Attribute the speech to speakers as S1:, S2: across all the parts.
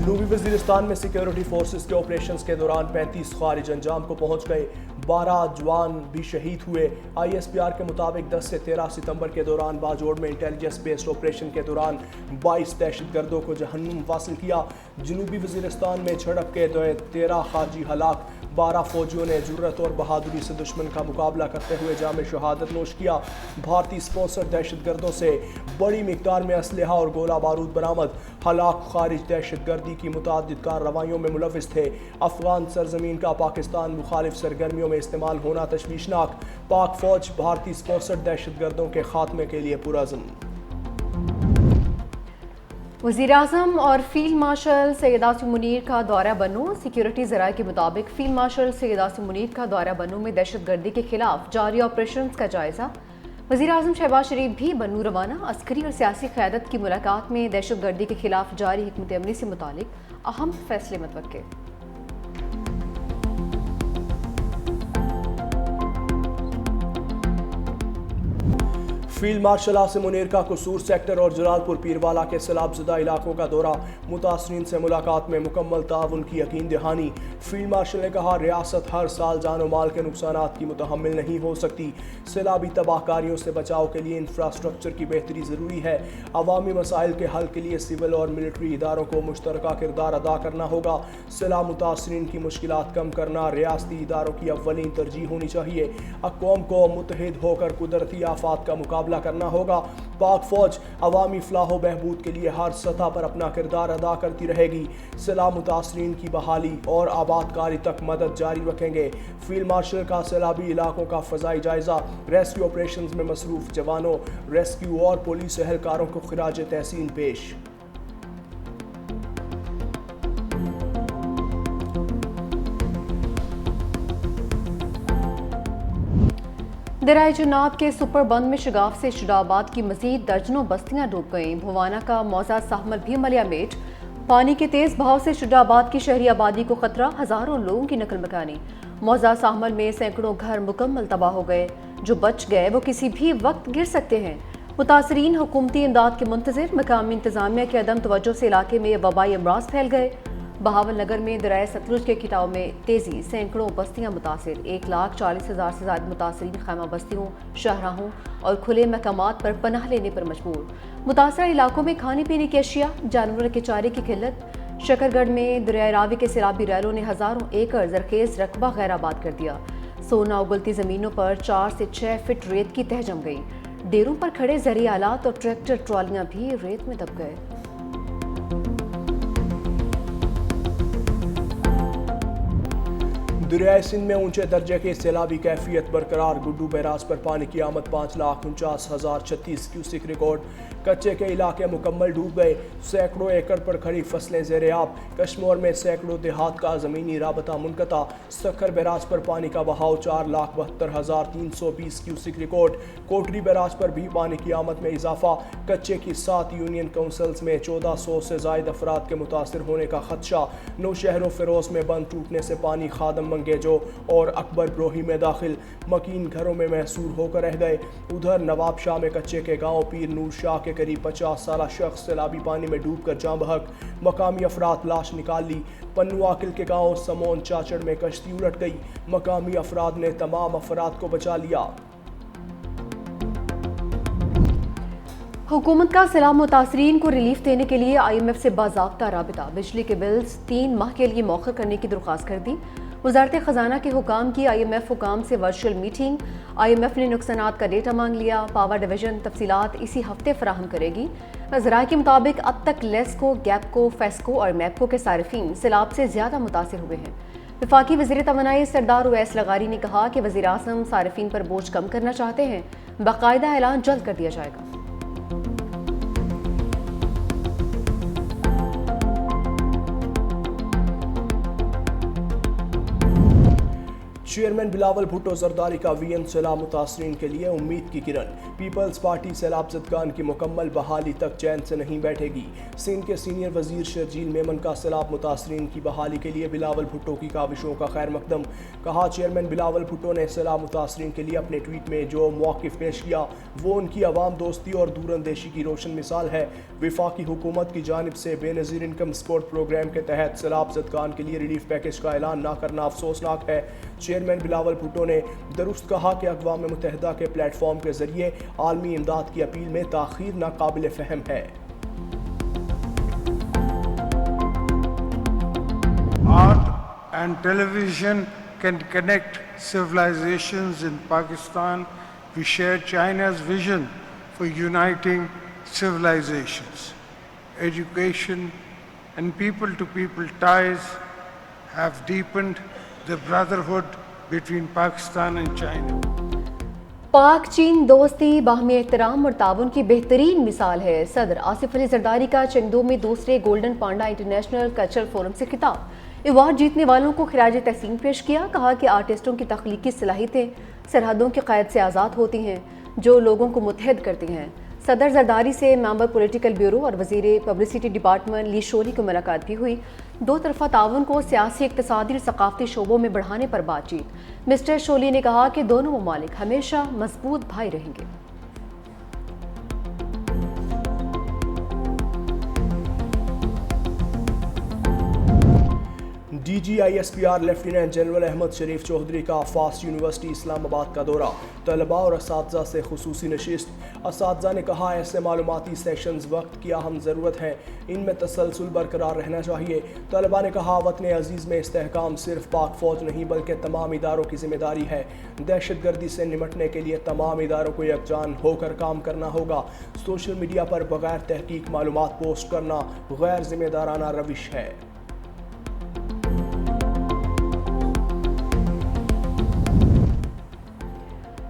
S1: جنوبی وزیرستان میں security forces کے آپریشنز کے دوران 35 خارج انجام کو پہنچ گئے، 12 جوان بھی شہید ہوئے۔ آئی ایس پی آر کے مطابق 10 سے 13 ستمبر کے دوران باجوڑ میں انٹیلیجنس بیسڈ آپریشن کے دوران 22 دہشت گردوں کو جہنم واصل کیا۔ جنوبی وزیرستان میں جھڑپ کے 13 خارجی ہلاک، 12 فوجیوں نے جرت اور بہادری سے دشمن کا مقابلہ کرتے ہوئے جام شہادت نوش کیا۔ بھارتی اسپانسر دہشت گردوں سے بڑی مقدار میں اسلحہ اور گولہ بارود برآمد، ہلاک خارج دہشت گردی کی متعدد کارروائیوں میں ملوث تھے۔ افغان سرزمین کا پاکستان مخالف سرگرمیوں میں استعمال ہونا تشویشناک، پاک فوج بھارتی اسپانسر دہشت گردوں کے خاتمے کے لیے پرعزم۔
S2: وزیراعظم اور فیلڈ مارشل سید عاصم منیر کا دورہ بنو۔ سیکیورٹی ذرائع کے مطابق فیلڈ مارشل سید عاصم منیر کا دورہ بنو میں دہشت گردی کے خلاف جاری آپریشنز کا جائزہ۔ وزیراعظم شہباز شریف بھی بنو روانہ۔ عسکری اور سیاسی قیادت کی ملاقات میں دہشت گردی کے خلاف جاری حکمت عملی سے متعلق اہم فیصلے متوقع۔
S1: فیلڈ مارشل عاصم منیر کا قصور سیکٹر اور جلال پور پیروالا کے سیلاب زدہ علاقوں کا دورہ، متاثرین سے ملاقات میں مکمل تعاون کی یقین دہانی۔ فیلڈ مارشل نے کہا، ریاست ہر سال جان و مال کے نقصانات کی متحمل نہیں ہو سکتی۔ سیلابی تباہ کاریوں سے بچاؤ کے لیے انفراسٹرکچر کی بہتری ضروری ہے۔ عوامی مسائل کے حل کے لیے سول اور ملٹری اداروں کو مشترکہ کردار ادا کرنا ہوگا۔ سیلاب متاثرین کی مشکلات کم کرنا ریاستی اداروں کی اولین ترجیح ہونی چاہیے۔ اقوام کو متحد ہو کر قدرتی آفات کا مقابلہ کرنا ہوگا۔ پاک فوج عوامی فلاح و بہبود کے لیے ہر سطح پر اپنا کردار ادا کرتی رہے گی۔ سیلاب متاثرین کی بحالی اور آباد کاری تک مدد جاری رکھیں گے۔ فیلڈ مارشل کا سیلابی علاقوں کا فضائی جائزہ، ریسکیو آپریشنز میں مصروف جوانوں، ریسکیو اور پولیس اہلکاروں کو خراج تحسین پیش۔
S2: درائے جناب کے سپر بند میں شگاف سے شجاع آباد کی مزید درجنوں بستیاں ڈوب گئیں۔ بھوانا کا موزہ ساحمل بھی ملیا میٹ۔ پانی کے تیز بہاؤ سے شجاع آباد کی شہری آبادی کو خطرہ، ہزاروں لوگوں کی نقل مکانی۔ موزہ ساحمل میں سینکڑوں گھر مکمل تباہ ہو گئے، جو بچ گئے وہ کسی بھی وقت گر سکتے ہیں۔ متاثرین حکومتی امداد کے منتظر، مقامی انتظامیہ کی عدم توجہ سے علاقے میں وبائی امراض پھیل گئے۔ بہاول نگر میں دریائے ستلج کے کٹاؤ میں تیزی، سینکڑوں بستیاں متاثر، 1,40,000 سے زائد متاثرین خیمہ بستیوں، شاہراہوں اور کھلے مقامات پر پناہ لینے پر مجبور۔ متاثرہ علاقوں میں کھانے پینے کی اشیاء، جانوروں کے چارے کی قلت۔ شکر گڑھ میں دریائے راوی کے سیلابی ریلوں نے ہزاروں ایکڑ زرخیز رقبہ غیر آباد کر دیا۔ سونا اگلتی زمینوں پر 4 سے 6 فٹ ریت کی تہہ جم گئی۔ ڈیروں پر کھڑے زرعی آلات اور ٹریکٹر ٹرالیاں بھی ریت میں دب گئے۔
S1: دریائے سندھ میں اونچے درجے کی سیلابی کیفیت برقرار، گڈو بیراج پر پانی کی آمد 5,49,036 کیوسک ریکارڈ۔ کچے کے علاقے مکمل ڈوب گئے، سینکڑوں ایکڑ پر کھڑی فصلیں زیر آب۔ کشمور میں سینکڑوں دیہات کا زمینی رابطہ منقطع۔ سکھر بیراج پر پانی کا بہاؤ 4,72,320 کیوسک ریکارڈ۔ کوٹری بیراج پر بھی پانی کی آمد میں اضافہ۔ کچے کی 7 یونین کونسلز میں 1400 سے زائد افراد کے متاثر ہونے کا خدشہ۔ نوشہر و فیروز میں بند ٹوٹنے سے پانی خادم منگیجو اور اکبر بروہی میں داخل، مکین گھروں میں محصور ہو کر رہ گئے۔ ادھر نواب شاہ میں کچے کے گاؤں پیر نور شاہ کے قریب 50 سالہ شخص سیلابی پانی میں ڈوب کر جاں بحق، مقامی افراد لاش نکال لی۔ پنو عاقل کے گاؤں سمون چاچڑ میں کشتی الٹ گئی، مقامی افراد نے تمام افراد کو بچا لیا۔
S2: حکومت کا سیلاب متاثرین کو ریلیف دینے کے لیے آئی ایم ایف سے باضابطہ رابطہ، بجلی کے بلز 3 ماہ کے لیے مؤخر کرنے کی درخواست کر دی۔ وزارت خزانہ کے حکام کی آئی ایم ایف حکام سے virtual meeting, I M F نے نقصانات کا ڈیٹا مانگ لیا۔ پاور ڈویژن تفصیلات اسی ہفتے فراہم کرے گی۔ ذرائع کے مطابق اب تک لیسکو، گیپکو، فیسکو اور میپکو کے صارفین سیلاب سے زیادہ متاثر ہوئے ہیں۔ وفاقی وزیر توانائی سردار اویس لغاری نے کہا کہ وزیر اعظم صارفین پر بوجھ کم کرنا چاہتے ہیں، باقاعدہ اعلان جلد کر دیا جائے گا۔
S1: چیئرمین بلاول بھٹو زرداری کا وی این سیلاب متاثرین کے لیے امید کی کرن۔ پیپلز پارٹی سیلاب زدگان کی مکمل بحالی تک چین سے نہیں بیٹھے گی۔ سندھ کے سینئر وزیر شرجیل میمن کا سیلاب متاثرین کی بحالی کے لیے بلاول بھٹو کی کاوشوں کا خیر مقدم۔ کہا چیئرمین بلاول بھٹو نے سیلاب متاثرین کے لیے اپنے ٹویٹ میں جو موقف پیش کیا وہ ان کی عوام دوستی اور دور اندیشی کی روشن مثال ہے۔ وفاقی حکومت کی جانب سے بے نظیر انکم سپورٹ پروگرام کے تحت سیلاب زدگان کے لیے ریلیف پیکج کا اعلان نہ کرنا افسوسناک ہے۔ چیئرمین بلاول بھٹو نے درست کہا کہ اقوام متحدہ کے پلیٹ فارم کے ذریعے عالمی امداد کی اپیل میں تاخیر ناقابل فہم ہے۔
S3: Art and television can connect civilizations in Pakistan. We share China's vision for uniting civilizations. Education and people-to-people ties have deepened the brotherhood between Pakistan and China.
S2: پاک چین دوستی باہمی احترام اور تعاون کی بہترین مثال ہے۔ صدر آصف علی زرداری کا چنگدو میں دوسرے golden panda international cultural forum سے خطاب۔ ایوارڈ جیتنے والوں کو خراج تحسین پیش کیا۔ کہا کہ آرٹسٹوں کی تخلیقی صلاحیتیں سرحدوں کی قید سے آزاد ہوتی ہیں جو لوگوں کو متحد کرتی ہیں۔ صدر زرداری سے ممبر پولیٹیکل بیورو اور وزیر پبلسٹی ڈپارٹمنٹ لی شولی کی ملاقات بھی ہوئی۔ دو طرفہ تعاون کو سیاسی، اقتصادی اور ثقافتی شعبوں میں بڑھانے پر بات چیت۔ مسٹر شولی نے کہا کہ دونوں ممالک ہمیشہ مضبوط بھائی رہیں گے۔
S1: D G I S P R lieutenant general Ahmed Sharif Chaudhry کا فاسٹ یونیورسٹی اسلام آباد کا دورہ۔ طلباء اور اساتذہ سے خصوصی نشست۔ اساتذہ نے کہا ایسے معلوماتی سیشنز وقت کی اہم ضرورت ہیں، ان میں تسلسل برقرار رہنا چاہیے۔ طلباء نے کہا وطن عزیز میں استحکام صرف پاک فوج نہیں بلکہ تمام اداروں کی ذمہ داری ہے۔ دہشت گردی سے نمٹنے کے لیے تمام اداروں کو یکجان ہو کر کام کرنا ہوگا۔ سوشل میڈیا پر بغیر تحقیق معلومات پوسٹ کرنا غیر ذمہ دارانہ روش ہے۔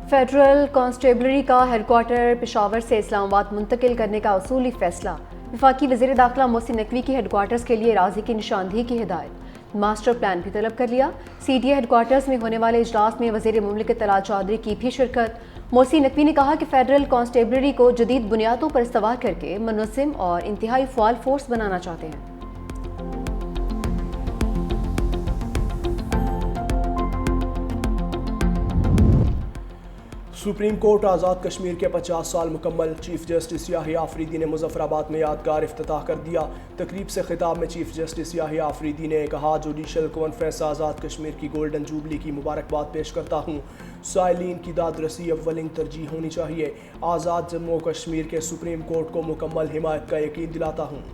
S2: فیڈرل کانسٹیبلری کا ہیڈ کوارٹر پشاور سے اسلام آباد منتقل کرنے کا اصولی فیصلہ۔ وفاقی وزیر داخلہ محسن نقوی کی ہیڈ کوارٹرز کے لیے اراضی کی نشاندہی کی ہدایت۔ ماسٹر پلان بھی طلب کر لیا۔ C D A headquarters میں ہونے والے اجلاس میں وزیر مملکت طلعت چودھری کی بھی شرکت۔ محسن نقوی نے کہا کہ فیڈرل کانسٹیبلری کو جدید بنیادوں پر استوار کر کے منظم اور انتہائی فعال فورس بنانا چاہتے ہیں۔
S1: سپریم کورٹ آزاد کشمیر کے 50 سال مکمل۔ چیف جسٹس یحییٰ آفریدی نے مظفر آباد میں یادگار افتتاح کر دیا۔ تقریب سے خطاب میں چیف جسٹس یحییٰ آفریدی نے کہا جوڈیشل کانفرنس آزاد کشمیر کی گولڈن جوبلی کی مبارکباد پیش کرتا ہوں۔ سائلین کی داد رسی اولین ترجیح ہونی چاہیے۔ آزاد جموں و کشمیر کے سپریم کورٹ کو مکمل حمایت کا یقین دلاتا ہوں۔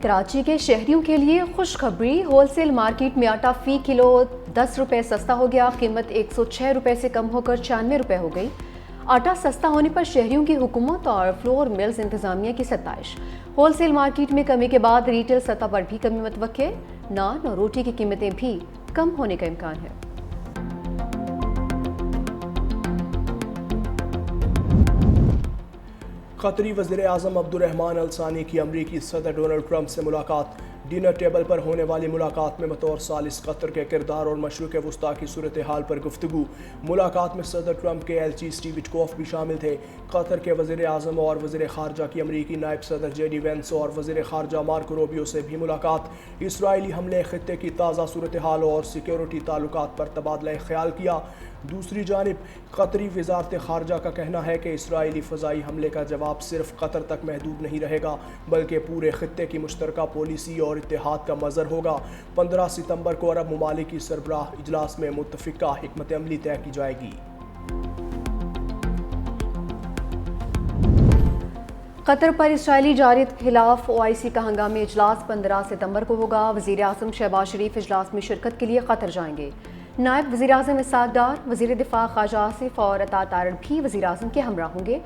S2: کراچی کے شہریوں کے لیے خوشخبری، ہول سیل مارکیٹ میں آٹا فی کلو 10 روپے سستا ہو گیا۔ قیمت 106 روپے سے کم ہو کر 96 روپے ہو گئی۔ آٹا سستا ہونے پر شہریوں کی حکومت اور فلور ملز انتظامیہ کی ستائش۔ ہول سیل مارکیٹ میں کمی کے بعد ریٹیل سطح پر بھی کمی متوقع۔ نان اور روٹی کی قیمتیں بھی کم ہونے کا امکان ہے۔
S1: قطری وزیر اعظم عبدالرحمن الثانی کی امریکی صدر ڈونلڈ ٹرمپ سے ملاقات۔ ڈنر ٹیبل پر ہونے والی ملاقات میں بطور ثالث قطر کے کردار اور مشرق وسطیٰ کی صورتحال پر گفتگو۔ ملاقات میں صدر ٹرمپ کے ایلچی اسٹیو وٹکوف بھی شامل تھے۔ قطر کے وزیر اعظم اور وزیر خارجہ کی امریکی نائب صدر جے ڈی وینس اور وزیر خارجہ مارکو روبیو سے بھی ملاقات۔ اسرائیلی حملے، خطے کی تازہ صورتحال اور سیکیورٹی تعلقات پر تبادلہ خیال کیا۔ دوسری جانب قطری وزارت خارجہ کا کہنا ہے کہ اسرائیلی فضائی حملے کا جواب صرف قطر تک محدود نہیں رہے گا بلکہ پورے خطے کی مشترکہ پالیسی اور اتحاد کا مظہر ہوگا۔ 15 ستمبر کو عرب ممالک کی سربراہ اجلاس میں متفقہ حکمت عملی طے کی جائے گی۔
S2: قطر پر اسرائیلی جارحیت کے خلاف OIC کا ہنگامی اجلاس 15 ستمبر کو ہوگا۔ وزیر اعظم شہباز شریف اجلاس میں شرکت کے لیے قطر جائیں گے۔ نائب وزیر اعظم اسحاق ڈار، وزیر دفاع خواجہ آصف اور عطا تارڑ بھی وزیر اعظم کے ہمراہ ہوں گے۔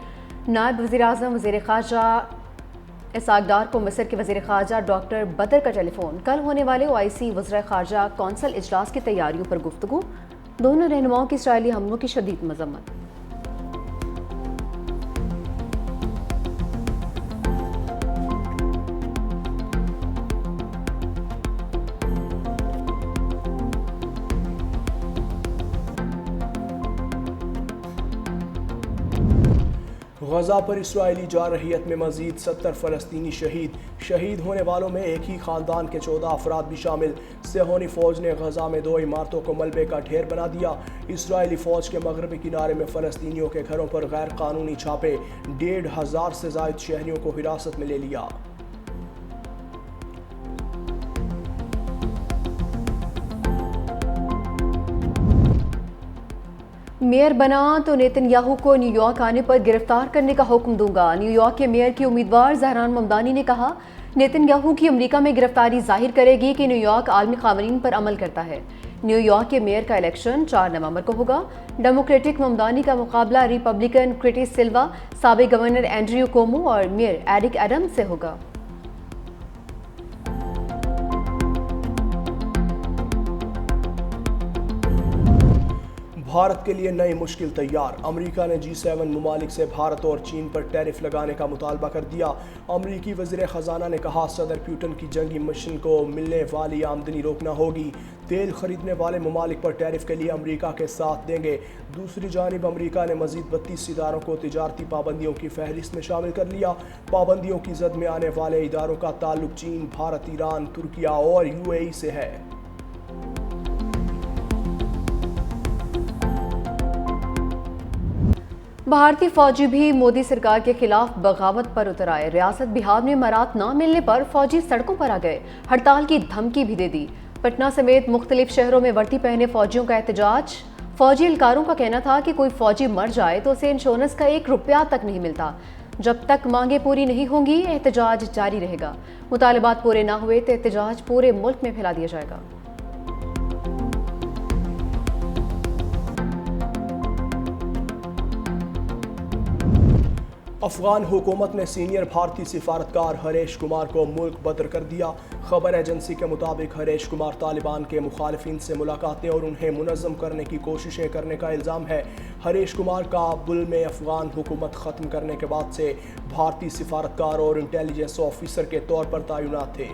S2: نائب وزیر اعظم وزیر خارجہ اسحاق ڈار کو مصر کے وزیر خارجہ ڈاکٹر بدر کا ٹیلی فون۔ کل ہونے والے OIC وزراء خارجہ کونسل اجلاس کی تیاریوں پر گفتگو۔ دونوں رہنماؤں کی اسرائیلی حملوں کی شدید مذمت۔
S1: غزہ پر اسرائیلی جارحیت میں مزید 70 فلسطینی شہید ہونے والوں میں ایک ہی خاندان کے 14 افراد بھی شامل۔ صہیونی فوج نے غزہ میں 2 عمارتوں کو ملبے کا ڈھیر بنا دیا۔ اسرائیلی فوج کے مغربی کنارے میں فلسطینیوں کے گھروں پر غیر قانونی چھاپے، 1,500 سے زائد شہریوں کو حراست میں لے لیا۔
S2: میئر بنا تو نیتن یاہو کو نیو یارک آنے پر گرفتار کرنے کا حکم دوں گا۔ نیو یارک کے میئر کی امیدوار زہران ممدانی نے کہا، نیتن یاہو کی امریکہ میں گرفتاری ظاہر کرے گی کہ نیو یارک عالمی قوانین پر عمل کرتا ہے۔ نیو یارک کے میئر کا الیکشن 4 نومبر کو ہوگا۔ ڈیموکریٹک ممدانی کا مقابلہ ریپبلکن کرٹس سلوا، سابق گورنر اینڈریو کومو اور میئر ایرک ایڈمز سے ہوگا۔
S1: بھارت کے لیے نئی مشکل تیار، امریکہ نے G7 ممالک سے بھارت اور چین پر ٹیرف لگانے کا مطالبہ کر دیا۔ امریکی وزیر خزانہ نے کہا، صدر پیوٹن کی جنگی مشن کو ملنے والی آمدنی روکنا ہوگی۔ تیل خریدنے والے ممالک پر ٹیرف کے لیے امریکہ کے ساتھ دیں گے۔ دوسری جانب امریکہ نے مزید 32 اداروں کو تجارتی پابندیوں کی فہرست میں شامل کر لیا۔ پابندیوں کی زد میں آنے والے اداروں کا تعلق چین، بھارت، ایران، ترکیہ اور UAE سے ہے۔
S2: بھارتی فوجی بھی مودی سرکار کے خلاف بغاوت پر اتر آئے۔ ریاست بہار میں امارات نہ ملنے پر فوجی سڑکوں پر آ گئے، ہڑتال کی دھمکی بھی دے دی۔ پٹنہ سمیت مختلف شہروں میں وردی پہنے فوجیوں کا احتجاج۔ فوجی اہلکاروں کا کہنا تھا کہ کوئی فوجی مر جائے تو اسے انشورنس کا 1 روپیہ تک نہیں ملتا۔ جب تک مانگیں پوری نہیں ہوں گی، احتجاج جاری رہے گا۔ مطالبات پورے نہ ہوئے تو احتجاج پورے ملک میں پھیلا دیا جائے گا۔
S1: افغان حکومت نے سینئر بھارتی سفارتکار ہریش کمار کو ملک بدر کر دیا۔ خبر ایجنسی کے مطابق ہریش کمار طالبان کے مخالفین سے ملاقاتیں اور انہیں منظم کرنے کی کوششیں کرنے کا الزام ہے۔ ہریش کمار کابل میں افغان حکومت ختم کرنے کے بعد سے بھارتی سفارتکار اور انٹیلیجنس آفیسر کے طور پر تعینات تھے۔